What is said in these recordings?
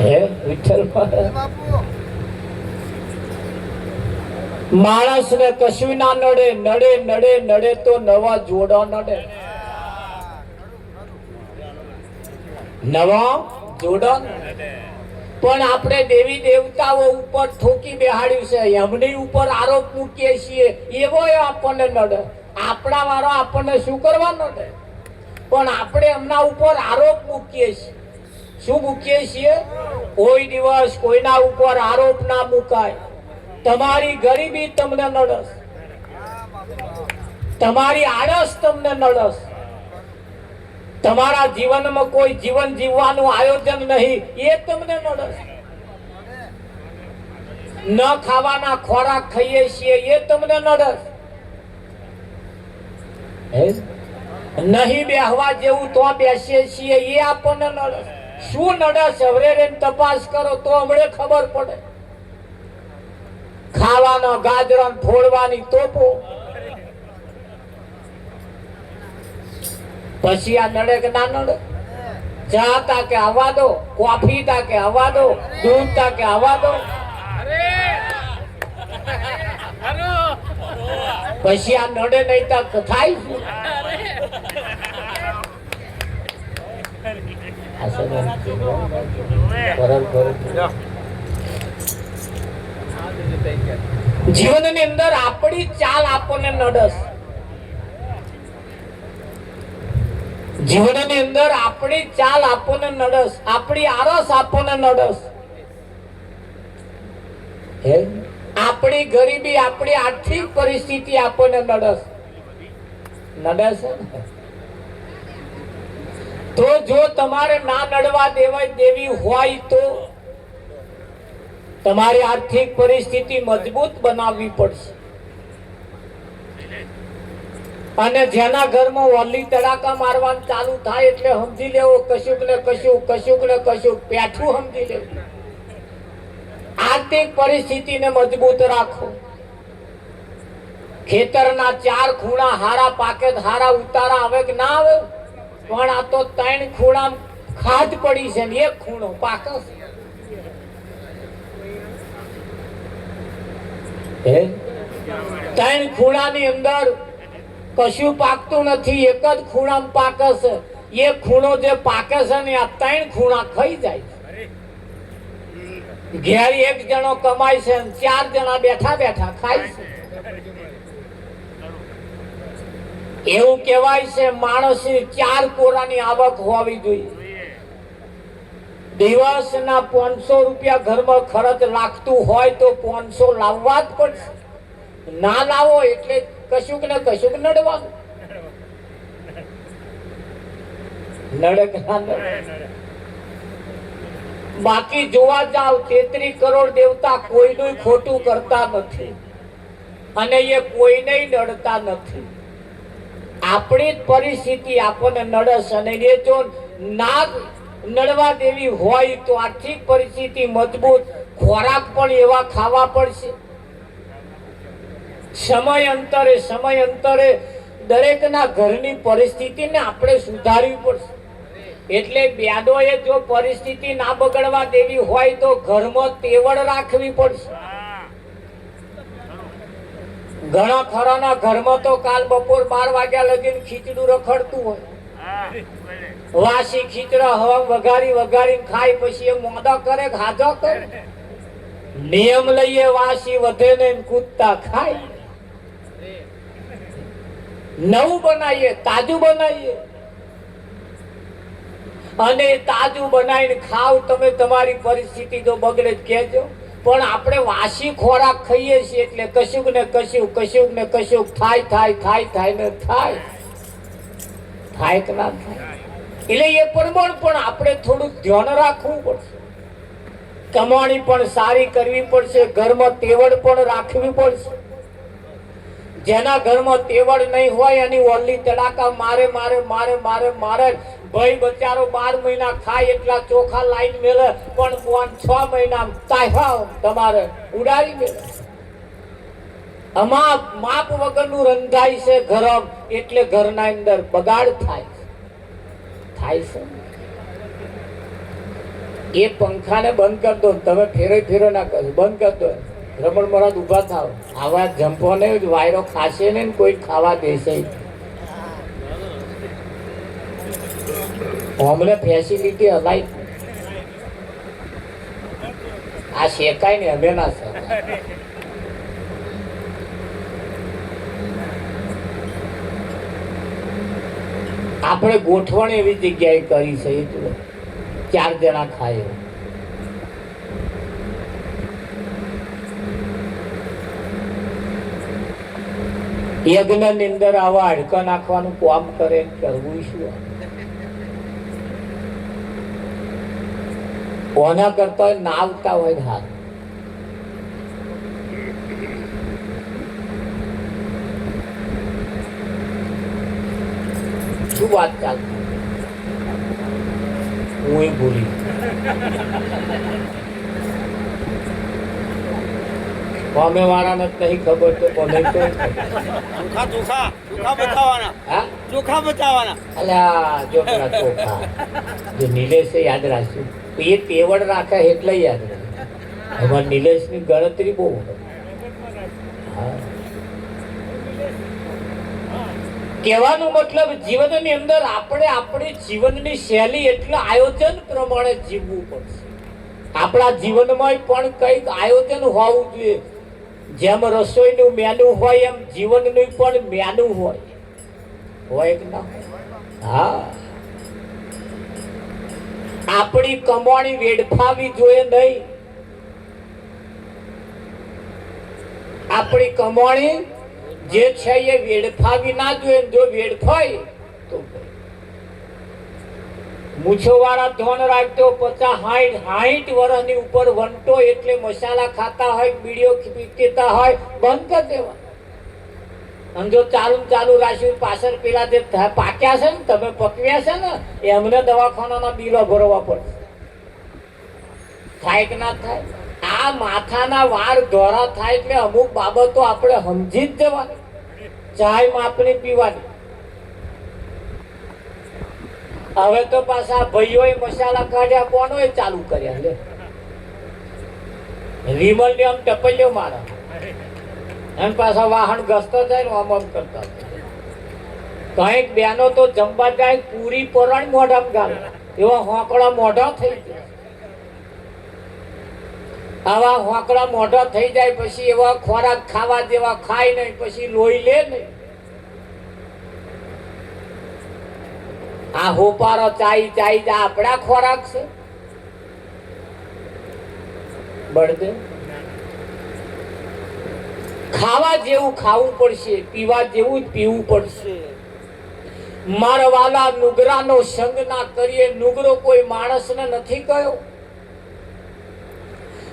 હે વિઠ્ઠલ માણસ ને કશું ના નડે, નડે નડે નડે તો નવા જોડા નડે, નવા જોડા. પણ આપણે દેવી દેવતાઓ ઉપર ઠોકી બેહાડ્યું છે, એમની ઉપર આરોપ મૂકીએ છીએ, એવો આપણને નડે. આપણા વાળો આપણને શું કરવા નડે? પણ આપણે એમના ઉપર આરોપ મૂકીએ છીએ. શું મૂકીએ છીએ? કોઈ દિવસ કોઈના ઉપર આરોપ ના મુકાય. તમારી ગરીબી તમને નડસ, તમારી આળસ તમને નડસ, તમારા જીવનમાં કોઈ જીવન જીવવાનું આયોજન નહીં એ તમને નડસ, ન ખાવાના ખોરાક ખાઈએ છીએ એ તમને નડસ, નહીં બેહવા જેવું તો બેસીએ છીએ એ આપણને નડસ. શું નડસ? હવે તપાસ કરો તો હમણે ખબર પડે. ખાવાના ગાજરા ફોડવાની તોપો, પછી આ નડે કે ના નડે? ચા તા કે આવવા દો, કોફી તા કે આવવા દો, દૂધ તા કે આવવા દો, પછી આ નડે નહીં તા થાય શું? જીવનની અંદર આપણી ચાલ આપણને નડસ, જીવનની અંદર આપણી ચાલ આપણને નડસ, આપણી આરસ આપણને નડસ, આપણી ગરીબી, આપણી આર્થિક પરિસ્થિતિ આપણને નડસ, નડસ. તો જો તમારે ના નડવા દેવી હોય તો તમારી આર્થિક પરિસ્થિતિ મજબૂત બનાવવી પડશે. અને જેના ઘરમાં વલ્લી તડાકા મારવાનું ચાલુ થાય એટલે સમજી લેવો કશુંક ને કશુંક, કશુંક ને કશુંક પેઠું સમજી લેવું. આર્થિક પરિસ્થિતિને મજબૂત રાખો. ખેતરના ચાર ખૂણા હારા પાકે, હારા ઉતારા આવે કે ના આવે? પણ આ તો 3 ખૂણા ખાદ પડી છે ને 1 ખૂણો પાકે છે. 3 ખૂણાની અંદર કશું પાકતું નથી, એક જ ખૂણામાં પાકે છે. એ ખૂણો જે પાકે છે ને આ 3 ખૂણા ખાઈ જાય. ઘેર એક જણો કમાય છે, 4 જણા બેઠા બેઠા ખાય છે. એવું કહેવાય છે માણસની 4 કોરાની આવક હોવી જોઈએ. દિવસના 500 રૂપિયા ઘરમાં ખર્ચ લાગતું હોય તો 500 લાવવા જ પડશે. ના લાવો એટલે કશુંક ને કશુંક નડવાનું. નડે કે ના નડે? બાકી જોવા જાવ 33 કરોડ દેવતા કોઈનું ખોટું કરતા નથી અને એ કોઈને નડતા નથી. આપણી જ પરિસ્થિતિ આપણને નડસ. અને એ જો ના નડવા દેવી હોય તો આર્થિક પરિસ્થિતિ મજબૂત, ખોરાક પણ એવા ખાવા પડશે. સમય અંતરે દરેકના ઘરની પરિસ્થિતિને આપણે સુધારવી પડશે. એટલે બેડોએ જો પરિસ્થિતિ ના બગડવા દેવી હોય તો ઘરમાં તેવડ રાખવી પડશે. ઘણા ખરાના ઘરમાં તો કાલ બપોર 12 વાગ્યા લગીને ખીચડું રખડતું હોય. વાસી ખીચડા હવા વઘારી ખાય, પછી એ મોદા કરે હાજો કરે. નિયમ લઈએ વાસી વધે ને કૂદતા ખાય. નવું બનાવીએ, તાજું બનાવીએ અને તાજું બનાવીને ખાવ તમે. તમારી પરિસ્થિતિ જો બગડે કહેજો. પણ આપણે વાસી ખોરાક ખાઈએ છીએ એટલે કશુંક ને કશુંક થાય ને થાય કે ના થાય. એટલે એ પ્રમાણ પણ આપણે થોડુંક ધ્યાન રાખવું પડશે. કમાણી પણ સારી કરવી પડશે, ઘરમાં તેવડ પણ રાખવી પડશે. જેના ઘરમાં તેવડ નહીં હોય એની ઓલી તડાકા મારે ભાઈ બચારો 12 મહિના ખાય એટલા ચોખા લાઈન મેળે, પણ 5-6 મહિના તાહ્યા તમારે ઉડાડી મેળે. માપ વગરનું રંધાય છે ઘર, એટલે ઘરના અંદર બગાડ થાય છે. એ પંખાને બંધ કરી દો, તમે ફેરો ના કરો, બંધ કરી દો. રમણ મહારાજ ઉભા થાવ, આવા જંપો ને વાયરો ખાશે ને કોઈ ખાવા દેશે. અમને ફેસિલિટી હલાય, આ શેકાય ને અમે ના શેકાય. આપણે ગોઠવણ એવી જગ્યાએ કરી છે, એટલે 4 જણા ખાય. યજ્ઞ ની અંદર આવા હાડકા નાખવાનું કામ કરે, કરવું શું? કોના કરતા હોય ના આવતા હોય હાથ. શું વાત ચાલતી? હું ભૂલી અમે વાળાને નહીં ખબર તો કોને ચોખા બતાવવાના. અલ્યા જો પેલા ચોખા જો નિલેશે યાદ રાખશું, એ તેવડ રાખે એટલે યાદ રાખે. અમારે નિલેશ ની ગણતરી બહુ. કહેવાનો મતલબ જીવનની અંદર આપણે આપણી જીવનની શૈલી એટલે આયોજન પ્રમાણે જીવવું પડશે. આપણા જીવનમાં પણ કઈક આયોજન હોવું જોઈએ. જેમ રસોઈનું મેનુ હોય એમ જીવનનું પણ મેનુ હોય કે ના? હા, આપણી કમાણી વેડફાવી જોઈએ નહીં. આપણી કમાણી જે છે એ વેડફાવી ના જોઈએ. જો વેડફાય તો મૂછો વાળા ધોન રાખતો 50-60 વર્ષની ઉપર વંટો એટલે મસાલા ખાતા હોય, બીડીઓ પીતા હોય, બંધ કરી દેવા. અને જો ચાલુ રાખ્યું પાછળ પેલા જે પાક્યા છે ને, તમે પકવ્યા છે ને, એમને દવાખાનાના બિલો ભરવા પડશે. થાય કે ના થાય? આ માથાના વાર ધોરા થાય એટલે અમુક બાબતો આપણે સમજી જ જવાની. ચાય માપની પીવાની. હવે તો પાછા ભાઈઓ મસાલા કાઢ્યા, કોનો એ ચાલુ કર્યા. લે વિમલ ને આમ ટપલ્યો મારે, અને પાછા વાહન ઘસતો જાય ને આમ કરતા. કઈક બેનો તો જમવા જાય પૂરી પરણ મોઢામ ગામ, એવા હોંકડા મોઢા થઈ જાય. આવા હોંકડા મોઢા થઈ જાય પછી એવા ખોરાક ખાવા જેવા ખાય નહીં, પછી લોહી લે નહીં. આ હોપારો ચાઈ આપણા ખોરાક છે. બળદે ખાવા જેવું ખાવું પડશે, પીવા જેવું જ પીવું પડશે. મારા વાલા નુગરાનો સંગ ના કરીએ. નુગરો કોઈ માણસને નથી કહ્યો,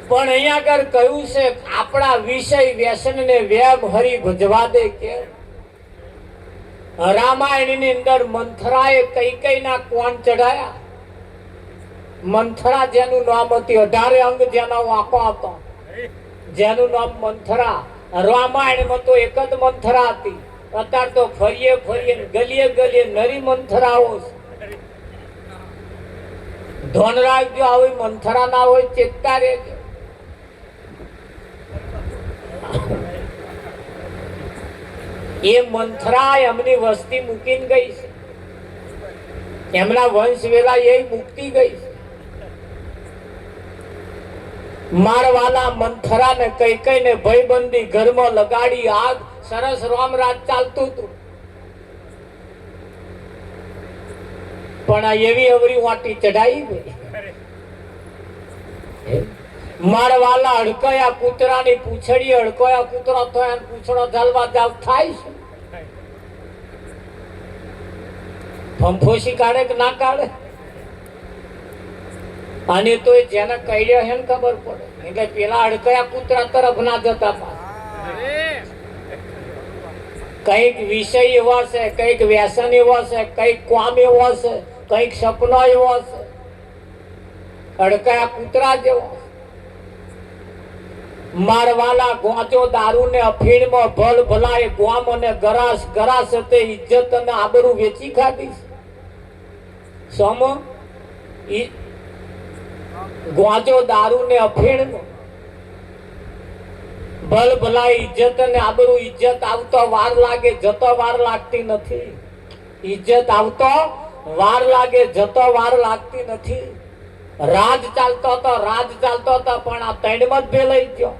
પણ અહીંયા આગળ કહ્યું છે આપણા વિષય વ્યસન ને વેમ હરી ભજવા દે. કે રામાયણ ની અંદર મંથરાએ કઈ ના કોણ ચઢાયા. મંથરા જેનું નામ હતી, 18 અંગ જેના વાંકો હતો, જેનું નામ મંથરા. રામાયણમાં તો એક જ મંથરા હતી. અત્યારે તો ફરીએ ગલીએ નરી મંથરાઓ. ધોન રાખજો, આવી મંથરા ના હોય ચેતતા રહેજો. એ મંથરા એમની વસ્તી મૂકીને ગઈ છે, એમના વંશ વેલા એ મુક્તિ ગઈ છે. મારવાલા મંથરા ને કઈ ને ભયબંધી ઘરમાં લગાડી આગ. સરસ રામરાજ ચાલતું હતું, પણ આ એવી અવરી વાટી ચઢાઈ ગઈ. મારવાલા અડકયા કૂતરાની પૂંછડી, અડકયા કૂતરો થયો, પૂંછડો ઝાલવા જાવ થાય છે. ફંફોસી કાઢે કે ના કાઢે? અને તો જેને કઈડ્યો છે ને ખબર પડે. એટલે પેલા અડકયા કૂતરા તરફ ના જતા. કઈક વિષય એવો છે, કઈક વ્યસન એવો છે, કઈક કામ એવો છે, કઈક સપનો એવો છે, અડકયા કૂતરા જેવો. મારવાલા ગોંચો દારૂ ને અફીણમાં ભલ ભલાય ગોમ અને ગરાસ તે ઇજ્જત અને આબરૂ વેચી ખાધી. સમ ગોજો દારૂ ને અફીણ ભલ ભલાઈ ઇજ્જત અને આબરૂ. ઇજ્જત આવતો વાર લાગે, જતો વાર લાગતી નથી. ઇજ્જત આવતો વાર લાગે, જતો વાર લાગતી નથી. રાજ ચાલતો હતો, રાજ ચાલતો હતો, પણ આ તૈણમાં જ ભેલાઈ ગયો.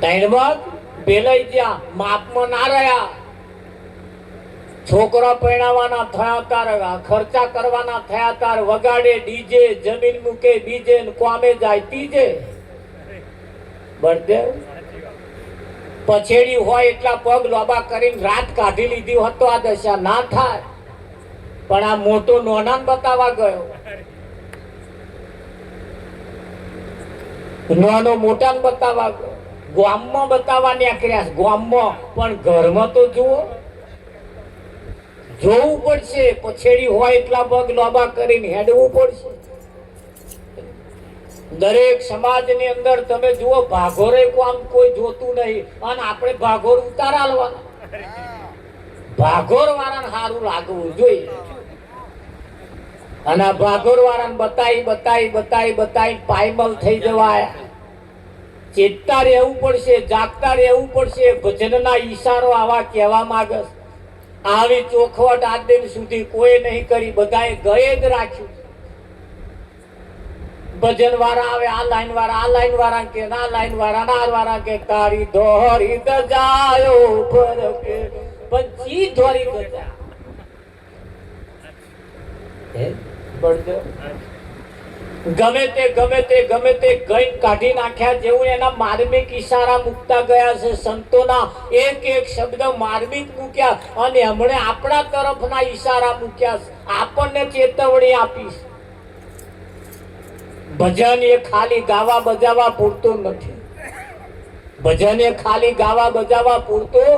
તૈણમાં ભેલાઈ ગયા, માપમાં ના રહ્યા. છોકરા પરણાવવાના થયા તાર, ખર્ચા કરવાના થયા તાર, વગાડે ડીજે, જમીન મૂકે બીજે, કોમે જાય ત્રીજે. બળદેવ પછેડી હોય એટલા પગ લોબા કરીને રાત કાઢી લીધી હોત તો આ દશા ના થાય. પણ આ મોટો નોનાન બતાવવા ગયો, નાનો મોટાને બતાવવા ગયો. ગામમાં બતાવવા નીકળ્યા, ગામમાં. પણ ઘરમાં તો જુઓ, જોવું પડશે. પછેડી હોય એટલા પગ લોબા કરીને હેડવું પડશે. દરેક સમાજની અંદર તમે જુઓ, ભાગોરે કામ કોઈ જોતું નહીં, અને આપણે ભાગોર ઉતારાલવાના. ભાગોર વાળાને સારું લાગવું જોઈએ, અને ભાગોર વાળાને બતાવી પાયમલ થઈ જવાય. ચેતતા રહેવું પડશે, જાગતા રહેવું પડશે. ભજનના ઈશારો આવા કહેવા માંગે. આવી ચોખવટ આજ દિન સુધી કોઈ નહીં કરી, બધાએ ગયે જ રાખ્યું. ભજન વાળા આવે, આ લાઈન વાળા આ લાઈન વાળા કે, ના લાઈન વાળા ના વાળા કે, તારી દોરી દજાયો પર કે પછી દોરી દજા. ગમે તે ગઈ કાઢી નાખ્યા જેવું એના માર્મિક ઈશારા મૂકતા ગયા છે. સંતોના એક એક શબ્દ માર્મિક મૂક્યા, અને હમણે આપણા તરફના ઈશારા મૂક્યા, આપણને ચેતવણી આપી. ભજન એ ખાલી ગાવા બજાવવા પૂરતું નથી. ભજન એ ખાલી ગાવા બજાવવા પૂરતું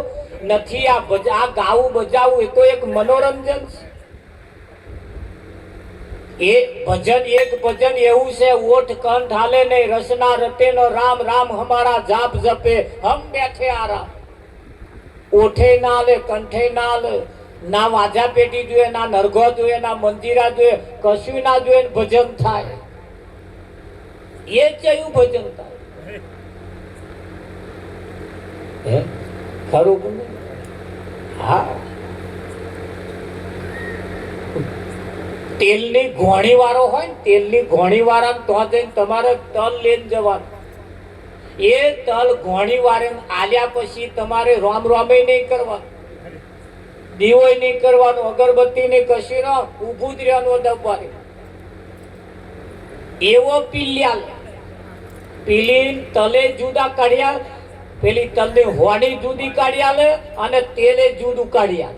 નથી. આ ગાવું બજાવવું એ તો એક મનોરંજન છે. એ ભજન એક ભજન એવું છે, ઓઠ કંઠ હાલે નહીં, રસના રતે નો રામ રામ હમારા જાપ જપે, હમ બેઠે આરામ. ઓઠે ના હાલે, કંઠે ના હાલે, ના વાજા પેટી જોઈએ, ના નરગો જોઈએ, ના મંજીરા જોઈએ, કશું ના જોઈએ, ભજન થાય. એ ચયું ભજન થાય. ખરું? હા. તેલની ઘોણી વાળો હોય ને, તેલની ઘોણી વાળા તો જઈને તમારે તલ લઈને જવાનું. એ તલ ઘોણી વાળે આલ્યા પછી તમારે રોમ રોમે નહીં કરવાનું, દીવો નહીં કરવાનું, અગરબત્તી નહીં, કશી ન, ઊભું જ રહેવાનું દબારે. એવો પીલ્યા પીલી તલે જુદા કાઢ્યા, પેલી તલની હોડી જુદી કાઢ્યા લે, અને તેલે જુદું કાઢ્યા.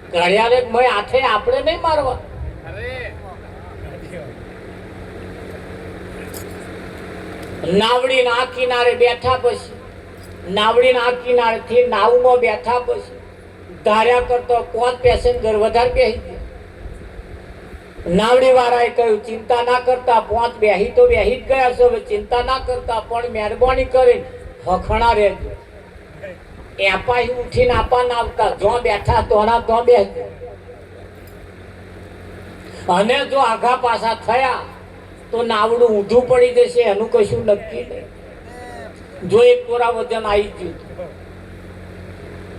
ઘડિયાળે મેં હાથે આપણે નહીં મારવા. નાવડી ના કિનારે બેઠા પછી, નાવડી ના કિનારે થી નાવમાં બેઠા પછી ધાર્યા કરતો 5 પેસેન્જર વધારે બેસી ગયા. નાવડી વાળાએ કહ્યું ચિંતા ના કરતા, 5 બેહી તો બેહી જ ગયા છે, હવે ચિંતા ના કરતા, પણ મહેરબાની કરી હખણા રહેજો. એપાઈ ઉઠીને આપા ના આવતા, જો બેઠા તોના તો બેસજો. અને જો આઘા પાછા થયા તો નાવડું ઊંધું પડી જશે, એનું કશું નક્કી નહીં. જો એક તોરા વજન આવી ગયું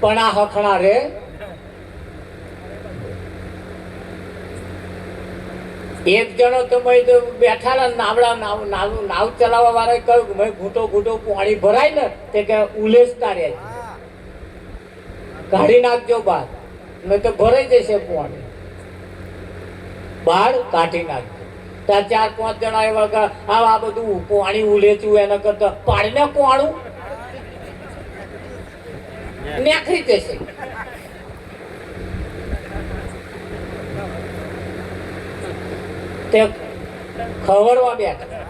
પણ આ હખણા રે. એક જણો તો બેઠા નાવડા નાવ ચલાવવા વાળા કહ્યું મેં ઘૂંટો પાણી ભરાય ને તે કે ઉલેસતા રહે, કાઢી નાખજો બહાર, મેં તો ભરાઈ જશે પાણી, બહાર કાઢી નાખજો. ત્યાં 4-5 જણા એવા આ બધું પાણી ઉલેચ્યું એના કરતા પાણીને પાણું નેખરી જશે. તે ખવડવા બેઠા.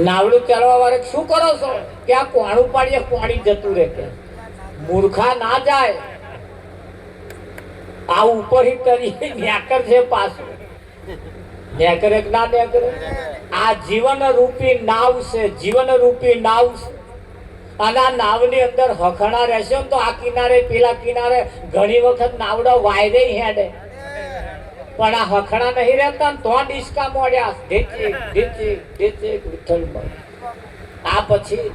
નાવડું ચાલવા વાળે શું કરો છો કે આ પાણું પાડીએ, પાણી જતું રહે કે મૂર્ખા ના જાય. આ ઉપર તરી નેકર છે પાછું, નેકરે ના નેકરે. આ જીવન રૂપી નાવ છે, જીવન રૂપી નાવ છે. અને આ નાવની અંદર હખણા રહેશે તો આ કિનારે પેલા કિનારે ઘણી વખત નાવડા વાયરે હેડે. પણ આ હખણા નહીં રહેતા ને તો ડિસ્કા મોડ્યા ઢીચીક ઢીચીક ઢીચીક વિઠ્ઠલમાં. આ પછી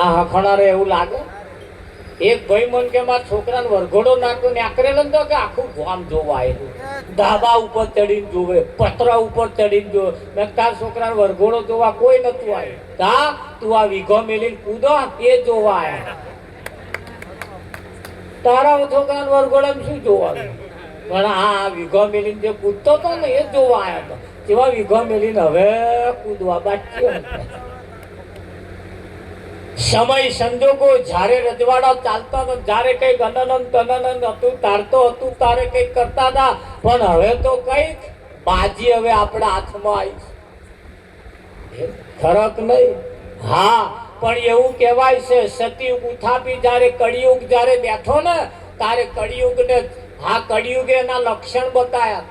આ હખણા રે એવું લાગે. એક ભાઈ મન કે મારા છોકરાને વરઘોડો નાખ્યો ને આકરેલો ને તો કે આખું ગામ જોવા આવ્યું. ધાબા ઉપર ચડીને જોવે, પતરા ઉપર ચડીને જોવે. મેં તાર છોકરાને વરઘોડો જોવા કોઈ નતું આવ્યું. તા તું આ વીઘો મેલીને કૂદો એ જોવા આવ્યા. તારા છોકરાને વરઘોડામાં શું જોવાનું? પણ આ વીઘો મેલીને જે કૂદતો હતો ને એ જોવા આવ્યા હતો. જેવા વીઘો મેલીને હવે કૂદવા બાકી. સમય સંજોગો જ્યારે રજવાડા ચાલતા હતા, જ્યારે કઈક અનનન તનનન હતું, તારતો હતું, તારે કઈક કરતા હતા. પણ હવે તો કઈક બાજી હવે આપણા હાથમાં આવી. ફરક નહીં. હા, પણ એવું કહેવાય છે સતયુગ ઉથાપી જ્યારે કળિયુગ જ્યારે બેઠો ને તારે કળિયુગ ને હા કળિયુગે એના લક્ષણ બતાયા.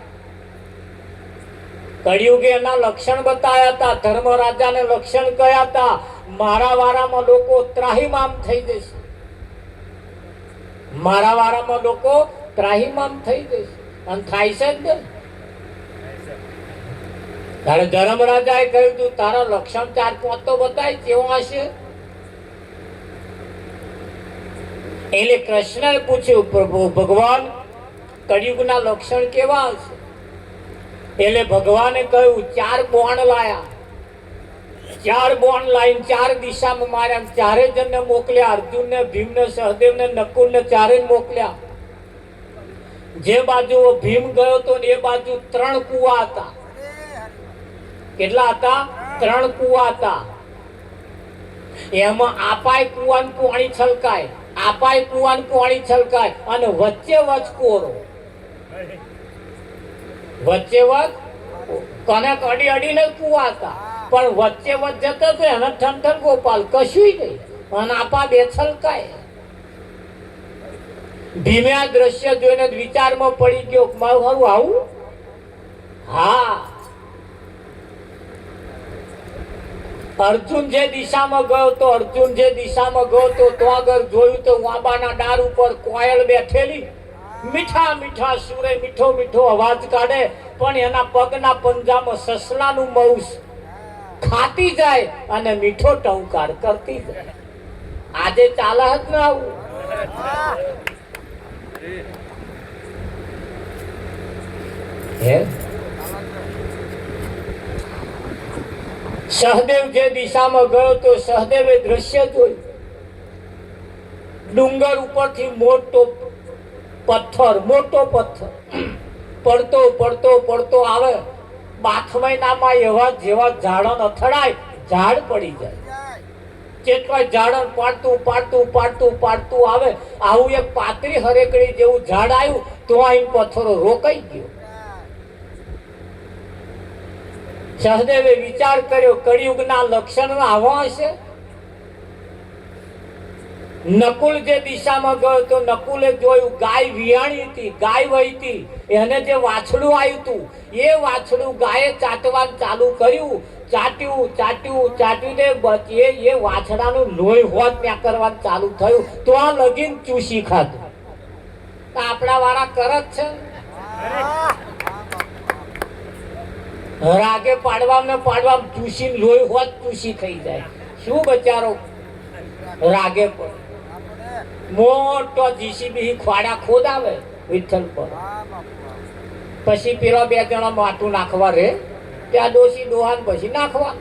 કળિયુગે એના લક્ષણ બતાયા હતા. ધર્મરાજાને લક્ષણ કયા હતા? મારા વારામાં લોકો ત્રાહિમામ થઈ જશે. મારા વારામાં લોકો ત્રાહિમામ થઈ જશે. અને થાય છે જ ને. તારે ધર્મરાજાએ કહ્યું તું તારા લક્ષણ 4-5 તો બતાય કેવો હશે. એટલે કૃષ્ણએ પૂછ્યું પ્રભુ ભગવાન કળિયુગના લક્ષણ કેવા હશે? એટલે ભગવાને કહ્યું 4 બોણ લાયા. 4 બોણ લાઈન 4 દિશામાં માર્યા. 4 જણને મોકલ્યા. અર્જુનને, ભીમને, સહદેવને, નકુલને 4 મોકલ્યા. જે બાજુ ભીમ ગયો તો એ બાજુ 3 કુવા હતા. કેટલા હતા? 3 કુવા હતા. એમાં આપાય કુવાનું પાણી છલકાય, આપાય કુવાનું પાણી છલકાય અને વચ્ચે વચ કોરો. વચ્ચે વચ કનક અડી અડીને કુવા હતા. પણ વચ્ચે વચ જતો તો એને ઠંઠન ગોપાલ કશું નહીં. અને આપા બે છલકાય. ભીમે આ દ્રશ્ય જોઈને વિચારમાં પડી ગયો મારું હારું આવું. હા, અર્જુન જે દિશામાં ગયો તો અર્જુન જે દિશામાં ગયો તો આગળ જોયું તો વાંબાના ડાળ ઉપર કોયલ બેઠેલી મીઠા મીઠા સુરે મીઠો મીઠો અવાજ કાઢે. પણ એના પગના પંજામાં સસલાનું માંસ ખાતી જાય અને મીઠો ટંકાર કરતી જાય. આજે ચાલે જ ને આવું. હે સહદેવ જે દિશામાં ગયો તો સહદેવે દ્રશ્ય જોયું. ડુંગર ઉપરથી મોટો પથ્થર પડતો પડતો પડતો આવે. 12 મહિનામાં એવા જેવા ઝાડન અથડાય ઝાડ પડી જાય. જેટલા ઝાડન પાડતું પાડતું પાડતું પાડતું આવે. આવું એક પાતળી હરેકડી જેવું ઝાડ આવ્યું તો અહીં પથ્થરો રોકાઈ ગયો. સહદેવે વિચાર કર્યો કળિયુગના લક્ષણ આવા હશે. નકુલ જે દિશામાં ગયો તો નકુલે જોયું ગાય વિયાણી હતી, ગાય વહીતી. એને જે વાછડું આવ્યું હતું એ વાછડું ગાયે ચાટવાનું ચાલુ કર્યું. ચાટ્યું ચાટ્યું ચાટ્યું ને એ વાછડાનું લોહી હોત ત્યાં કરવાનું ચાલુ થયું તો આ લગીન ચૂસી ખાધું. આપણા વાળા કરત છે. રાગે પાડવામાં ચૂસી લોહી હોત ચૂસી થઈ જાય. શું બચારો રાગે પર મોટો જીસીબી ખોડા ખોદાવે વિઠ્ઠલ પર. પછી પેલા 2 જણા માટું નાખવા રે ત્યાં ડોસી ડોહાન પછી નાખવા.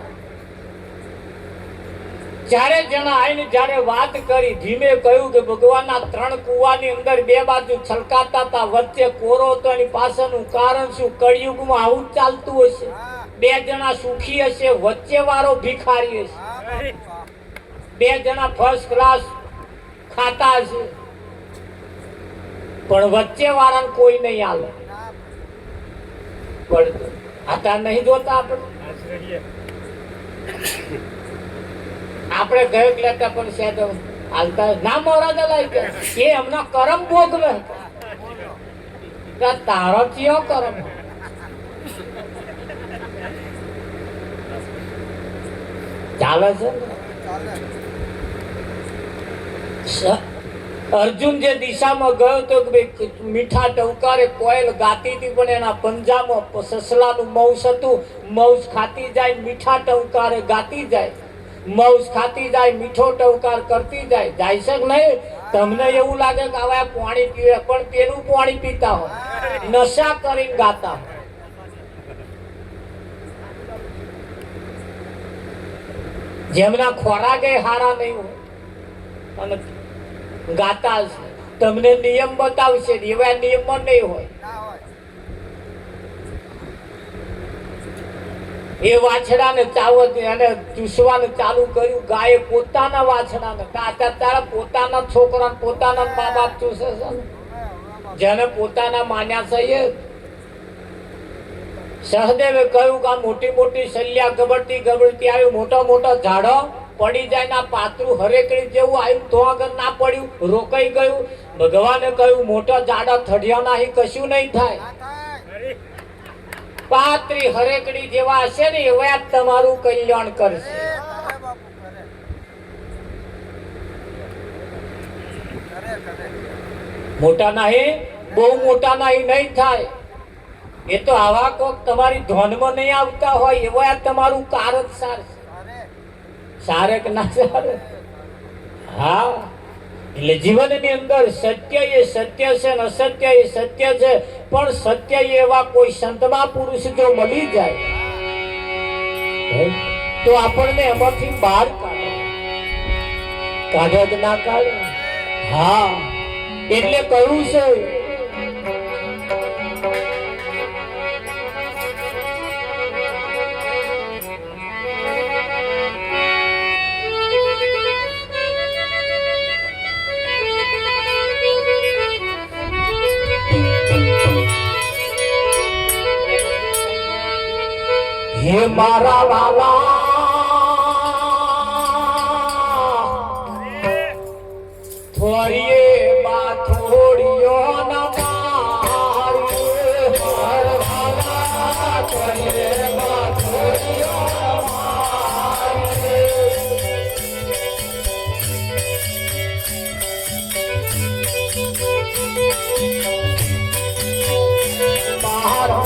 4 જણા આવીને જયારે વાત કરી ધીમે કહ્યું કે ભગવાનના 3 કુવાની અંદર 2 બાજુ છલકાતા હતા, વચ્ચે કોરો હતો. એની પાછળનું કારણ શું? કળિયુગમાં આવું જ ચાલતું હશે. 2 જણા સુખી હશે, વચ્ચે વાળો ભિખારી હશે. 2 જણા ફર્સ્ટ ક્લાસ ખાતા હશે પણ વચ્ચે વાળાને કોઈ નહીં હાલે. આતા નહીં જોતા આપણે ગયો લેતા પણ સેટ હાલતા ના મોરાદા લાઈ ગયા. એ એમના કરમ ભોગવે. તારો કયો કરમ? ચાલે છે. અર્જુન જે દિશામાં ગયો તો કે ભાઈ મીઠા ટવકારે કોયલ ગાતી હતી, પણ એના પંજામાં સસલાનું મૌસ હતું. મૌસ ખાતી જાય, મીઠા ટવકારે ગાતી જાય. મૌસ ખાતી જાય, મીઠો ટવકાર કરતી જાય. જાય છે કે નહીં? તમને એવું લાગે કે હવે પાણી પીવે, પણ તેનું પાણી પીતા હોય, નશા કરીને ગાતા હોય. જેમના ખોરાકે હારા નહીં હોય અને ગાતા હશે, તમને નિયમ બતાવશે, એવા નિયમમાં નહીં હોય. એ વાછડાને ચાવત અને ચૂસવાનું ચાલુ કર્યું. ગાયે પોતાના વાછડાને, તારા પોતાના છોકરા પોતાના મા બાપ ચૂસે છે. જેને પોતાના માન્યા છે એ સહદેવે કહ્યું કે આ મોટી મોટી શલ્યા ગબડતી ગબડતી આવી, મોટા મોટા ઝાડો પડી જાય ના પાતળું હરેકડી જેવું આવ્યું તો આગળ ના પડ્યું, રોકાઈ ગયું. ભગવાને કહ્યું મોટા ઝાડા થડિયા નહીં, કશું નહીં થાય. પાતળી હરેકડી જેવા હશે ને એવા જ તમારું કલ્યાણ કરશે. મોટા નહીં, બહુ મોટા નહીં થાય. એ તો આવા કોક તમારી ધોનમાં નહીં આવતા હોય એવા તમારું કારક સારે કે ના સારે. હા, એટલે જીવનની અંદર સત્ય એ સત્ય છે ને અસત્ય એ સત્ય છે, પણ સત્ય એવા કોઈ સંતમા પુરુષ જો મળી જાય તો આપણને એમાંથી બહાર કાઢે કે ના કાઢે. હા, એટલે કહ્યું છે હે મારા વાલા થોડીએ બા થોડીઓ ના મારી, મારા વાલા થોડીએ બા થોડીઓ ના મારી. મારા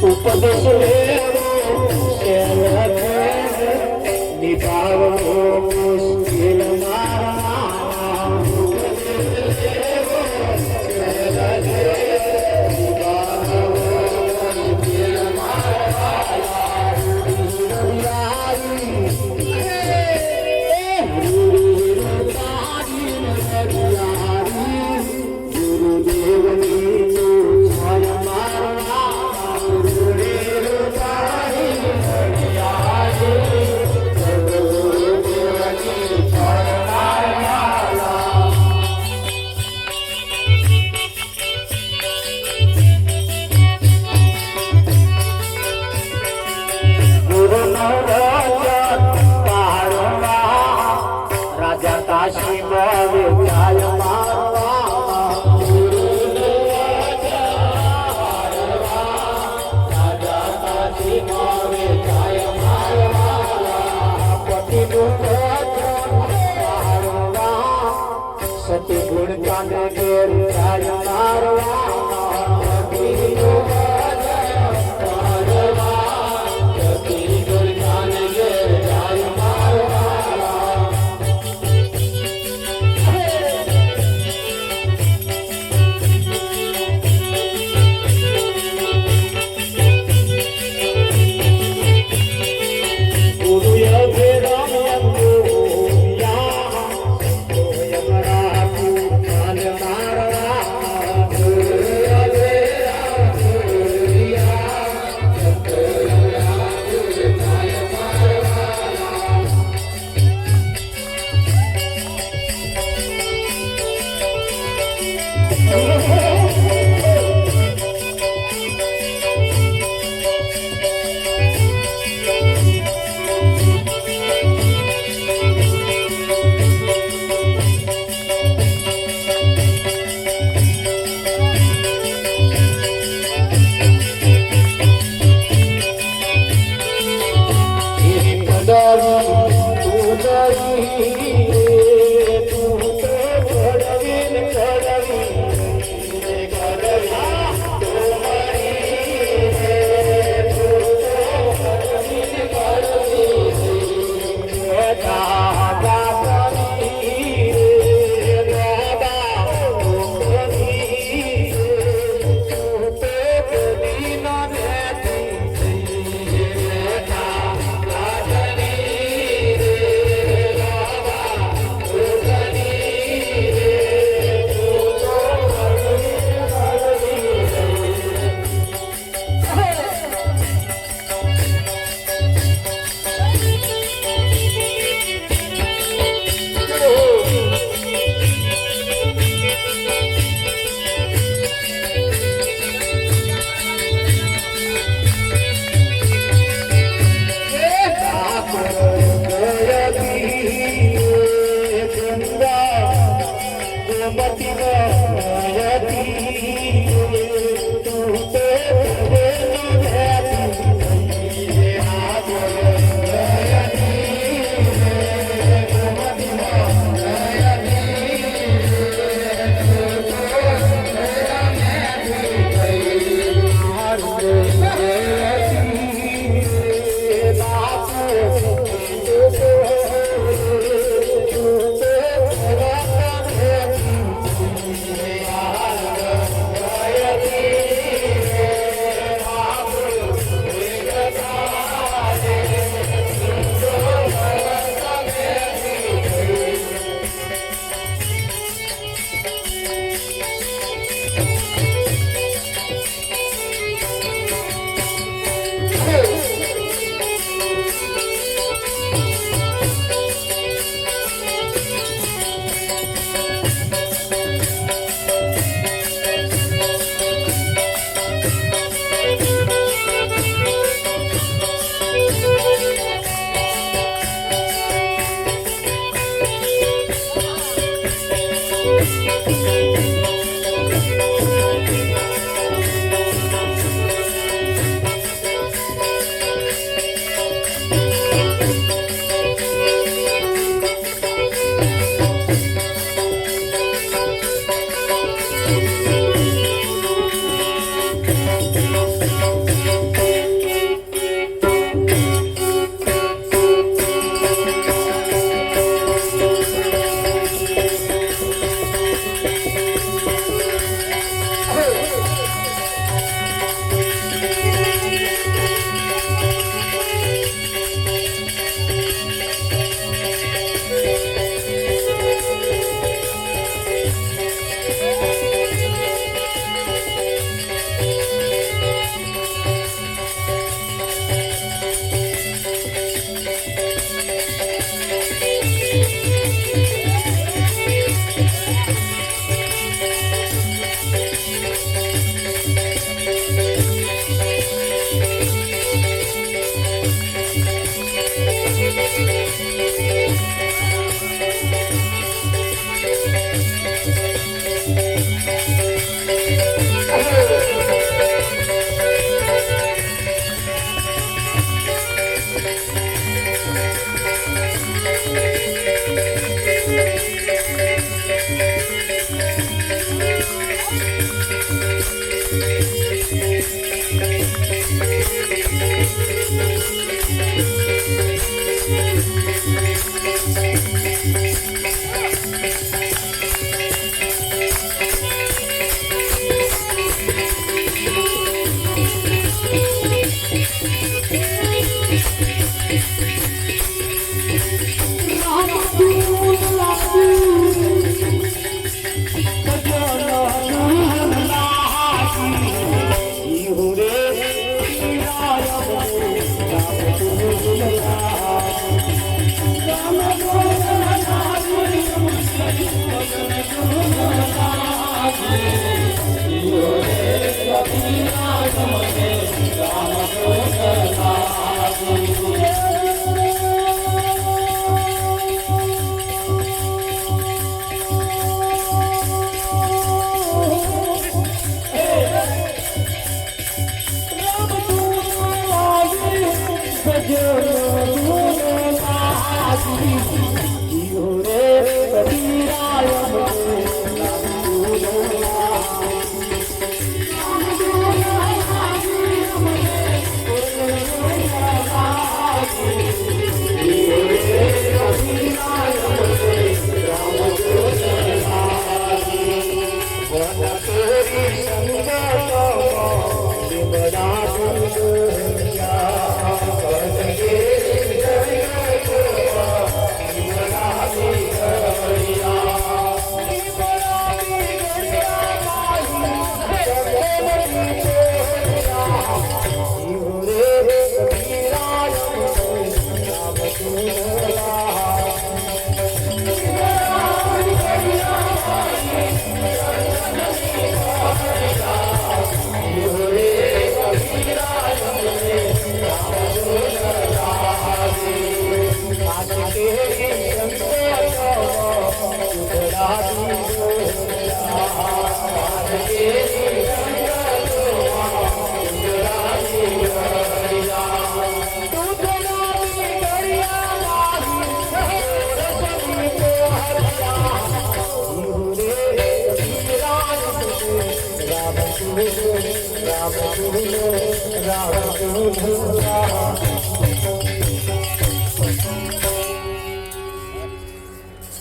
ઉપદેશ નિભાવવો મુશ્કેલ રાજા કાશી સતી ગુણ કાને ઘેર જાય મારવા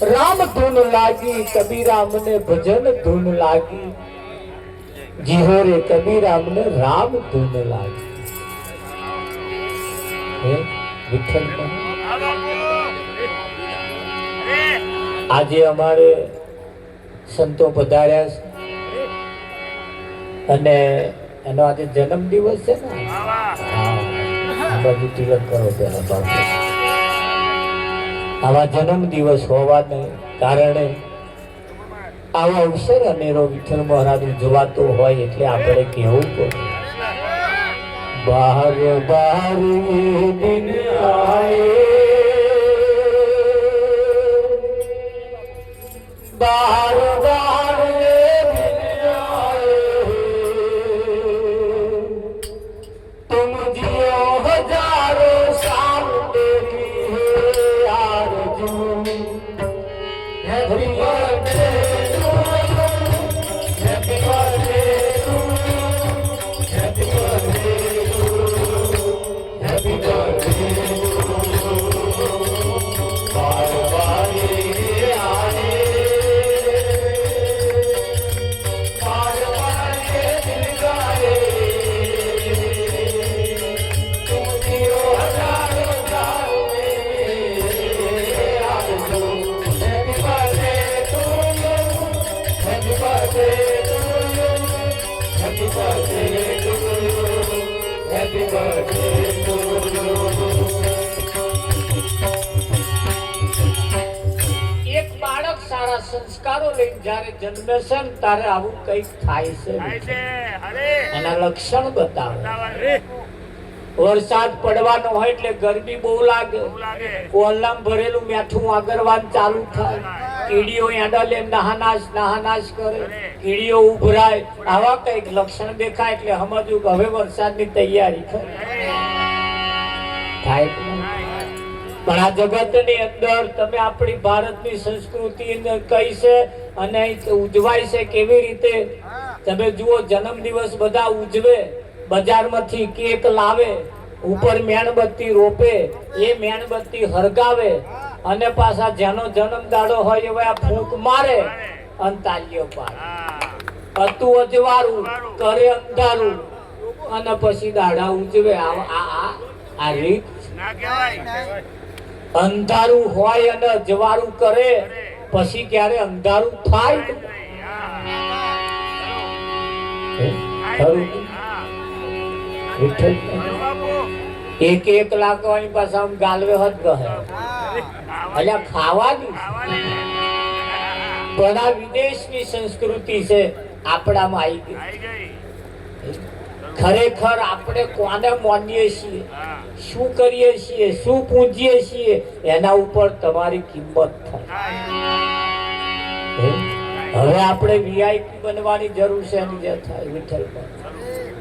રામ ધૂન લાગી કબીરા મને ભજન ધૂન લાગી જીહો રે કબીરા મને રામ ધૂન લાગી હે વિઠ્ઠલ આજે અમારે સંતો પધાર્યા છે અને એનો આજે જન્મ દિવસ છે ને બધું તિલક કરો પેલા બાપુ આવા જન્મ દિવસ હોવાને કારણે આવો અવસર અનેરો વિઠ્ઠલ મહારાજ જોવાતો હોય એટલે આપણે કહેવું પડે બહાર બહાર દિન આયે બહાર બહાર દિન આયે તુમ જીઓ હજારો સાલ તેરી Happy birthday to you. Happy birthday to you. Happy birthday to you. Happy birthday to you. Baar baar ye aaye. Baar baar ye dil gaaye. Tum jiyo hajaro saal એક બાળક સારા સંસ્કારો લઈને જ્યારે જન્મે છે ને ત્યારે આવું કંઈક થાય છે એના લક્ષણ બતાવે વરસાદ પડવાનો હોય એટલે ગરમી બહુ લાગે કોલમ ભરેલું મીઠું આગળવાન ચાલુ થાય કીડીઓ એડા લે નાહાનાશ કરે કીડીઓ ઉભરાય આવા કઈક લક્ષણ દેખાય એટલે સમજવું કે હવે વરસાદની તૈયારી થાય પણ આ જગતની અંદર તમે આપણી ભારતની સંસ્કૃતિ કઈ છે અને ઉજવાય છે કેવી રીતે તમે જુઓ જન્મ દિવસ બધા ઉજવે બજારમાંથી કેક લાવે ઉપર મેણબત્તી રોપે એ મેણબત્તી હરગાવે અને પાછા જેનો જન્મ દાડો હોય એવા આ ફૂંક મારે અને તાલીઓ પાડે. હતું અજવાળું કરે અંધારું અને પછી દાડા ઉજવે. આ રીત અંધારું હોય અને અજવાળું કરે પછી ક્યારે અંધારું થાય? એક એક લાખ પાસે આમ ગાલવે હદ ગહે અલ્યા ખાવાની. પણ આ વિદેશની સંસ્કૃતિ છે આપણામાં આવી ગઈ. ખરેખર આપણે કોને માનીએ છીએ, શું કરીએ છીએ, શું પૂજીએ છીએ એના ઉપર તમારી કિંમત થાય. હવે આપણે વીઆઈપી બનવાની જરૂર છે એની જે થાય વિઠ્ઠલ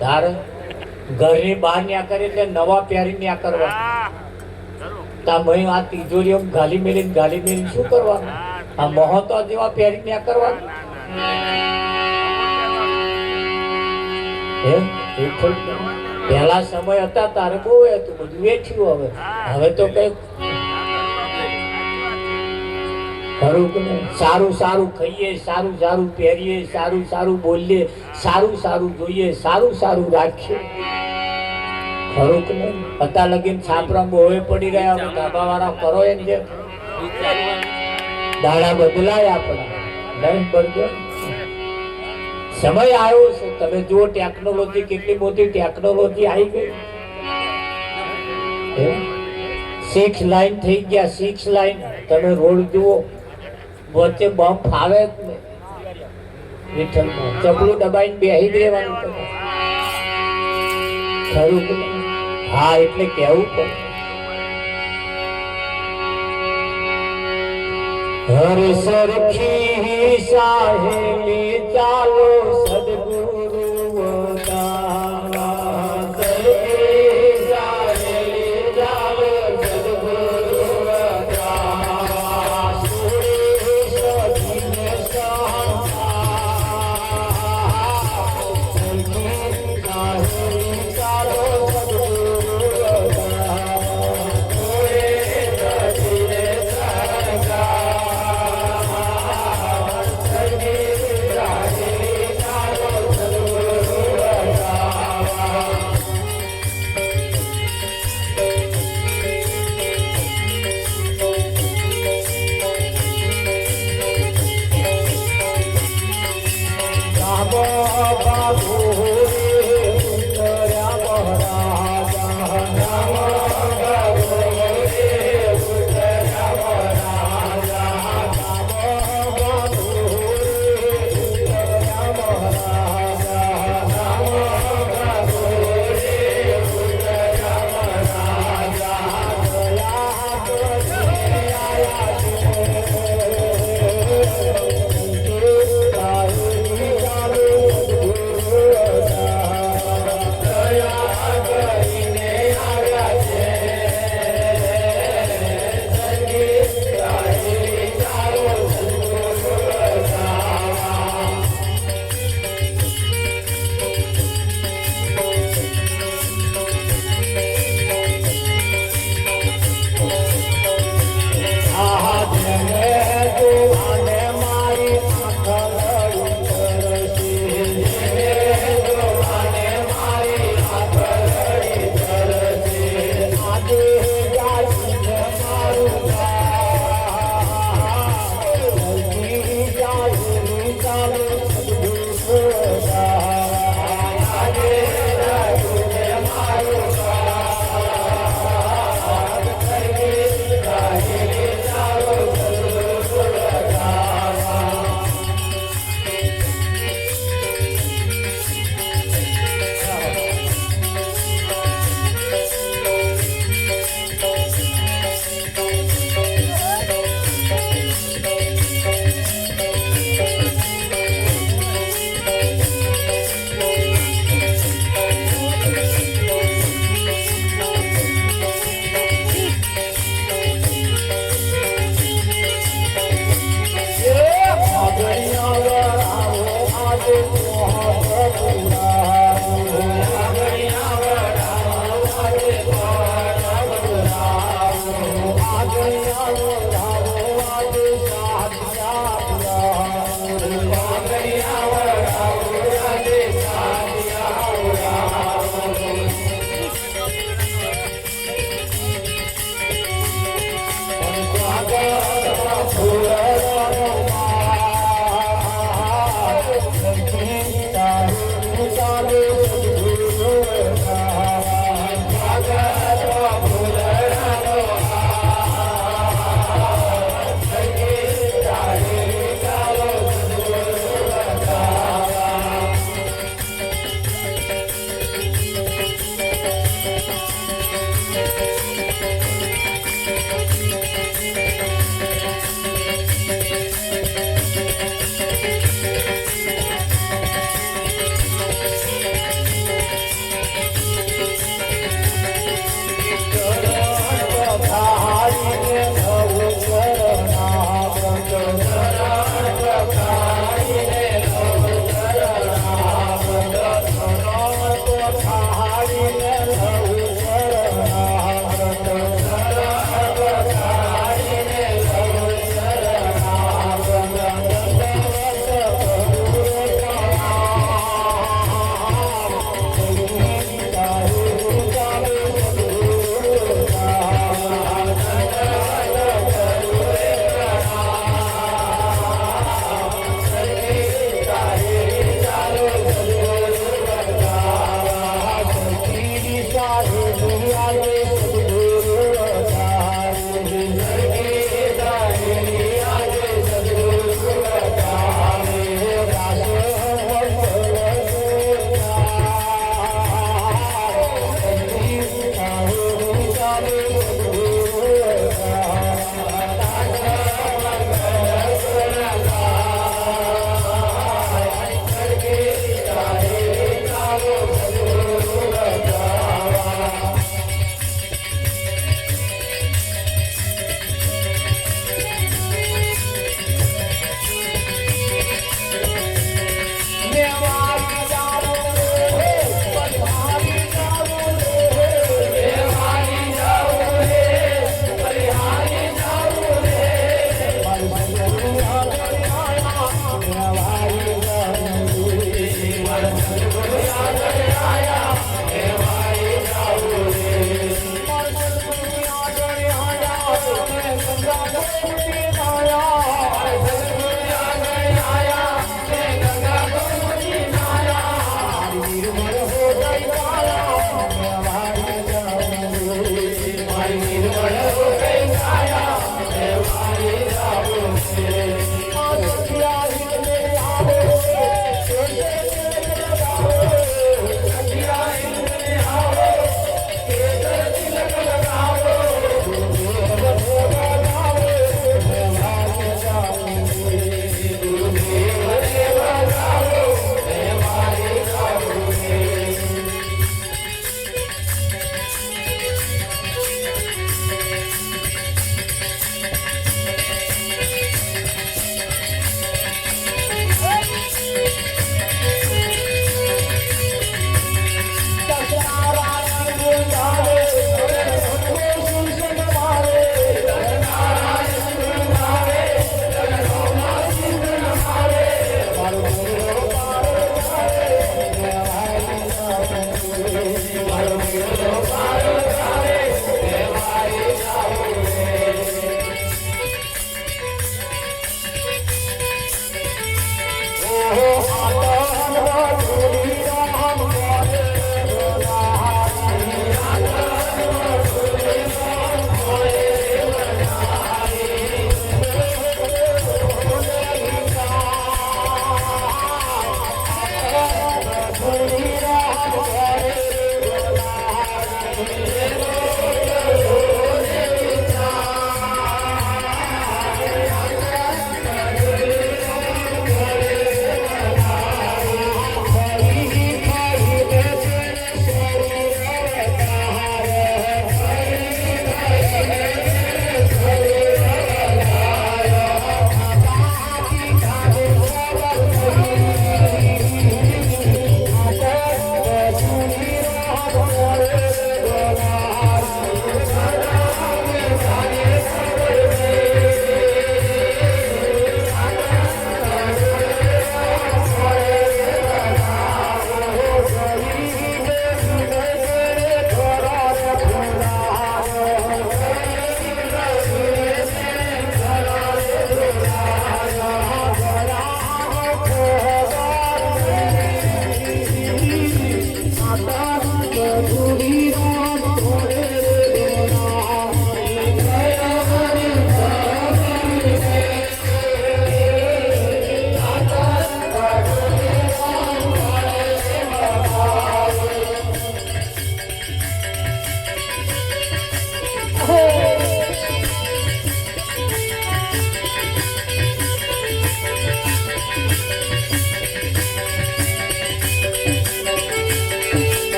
તારે ઘરની બહાર ન્યા કરે એટલે નવા પહેરી ન્યા કરવા. આ તિજોરીઓ ગાલી મેલીને શું કરવાનું? આ મહત્વ જેવા પહેરી ન્યા કરવાનું. પેલા સમય હતા તારે બહુ હતું બધું વેઠ્યું. હવે તો કઈ સારું સારું ખાઈએ, સારું સારું પહેરીએ, સારું સારું બોલીએ, સારું સારું જોઈએ, સારું સારું રાખીએ. ખરું કે નહીં? પતા લગીને છાપરા બોવે પડી રહ્યા. ધાબા વાળા કરો એમ જે દાડા બદલાય આપણા નહીં બદલ્યો. સમય આવ્યો છે. તમે જુઓ ટેકનોલોજી કેટલી મોટી ટેકનોલોજી આવી ગઈ. 6 લાઈન થઈ ગયા. 6 લાઈન તમે રોડ જુઓ વચ્ચે બમ ફાવે જ નહીં. વિઠ્ઠલમાં ચપલું દબાઈને બેહી રહેવાનું. ખરું કે નહીં? હા એટલે કેવું પડે. હર સરખી સાહેલી ચાલો સદગુરુ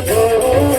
જોઉં